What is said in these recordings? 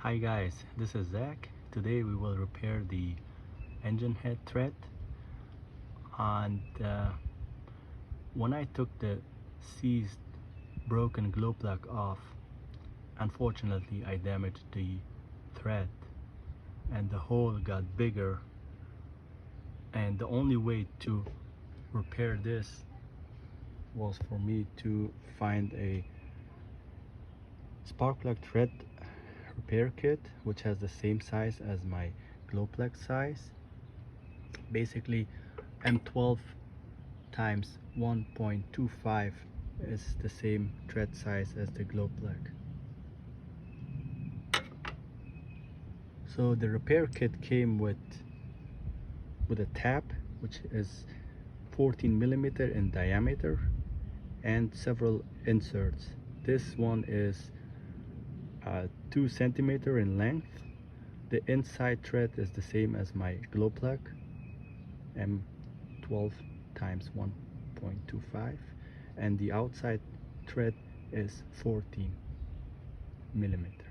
Hi guys, this is Zach. Today we will repair the engine head thread, and when I took the seized broken glow plug off, unfortunately I damaged the thread and the hole got bigger, and the only way to repair this was for me to find a spark plug thread repair kit which has the same size as my glow plug size. Basically M12 times 1.25 is the same thread size as the glow plug. So the repair kit came with a tab which is 14 millimeter in diameter and several inserts. This one is 2 centimeter in length. The inside thread is the same as my glow plug, M12 times 1.25, and the outside thread is 14 millimeter.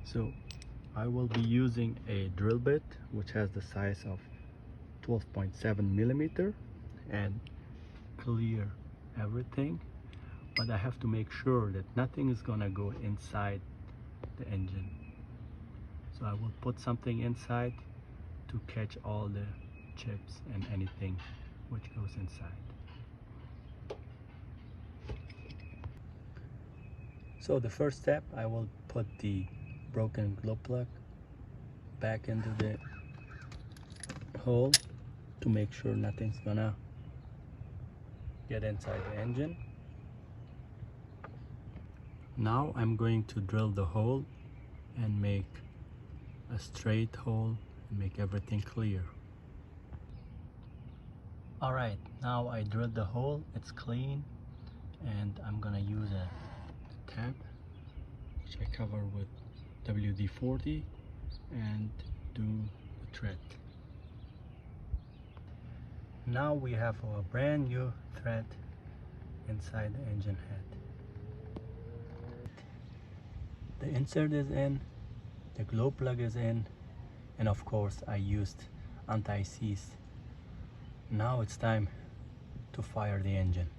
So I will be using a drill bit which has the size of 12.7 millimeter and clear everything, but I have to make sure that nothing is gonna go inside the engine. So I will put something inside to catch all the chips and anything which goes inside. So the first step, I will put the broken glow plug back into the hole to make sure nothing's gonna get inside the engine. Now I'm going to drill the hole and make a straight hole and make everything clear. Alright, now I drilled the hole, it's clean, and I'm gonna use a tab which I cover with WD-40 and do the thread. Now we have a brand new thread inside the engine head. The insert is in, the glow plug is in, and of course I used anti-seize. Now it's time to fire the engine.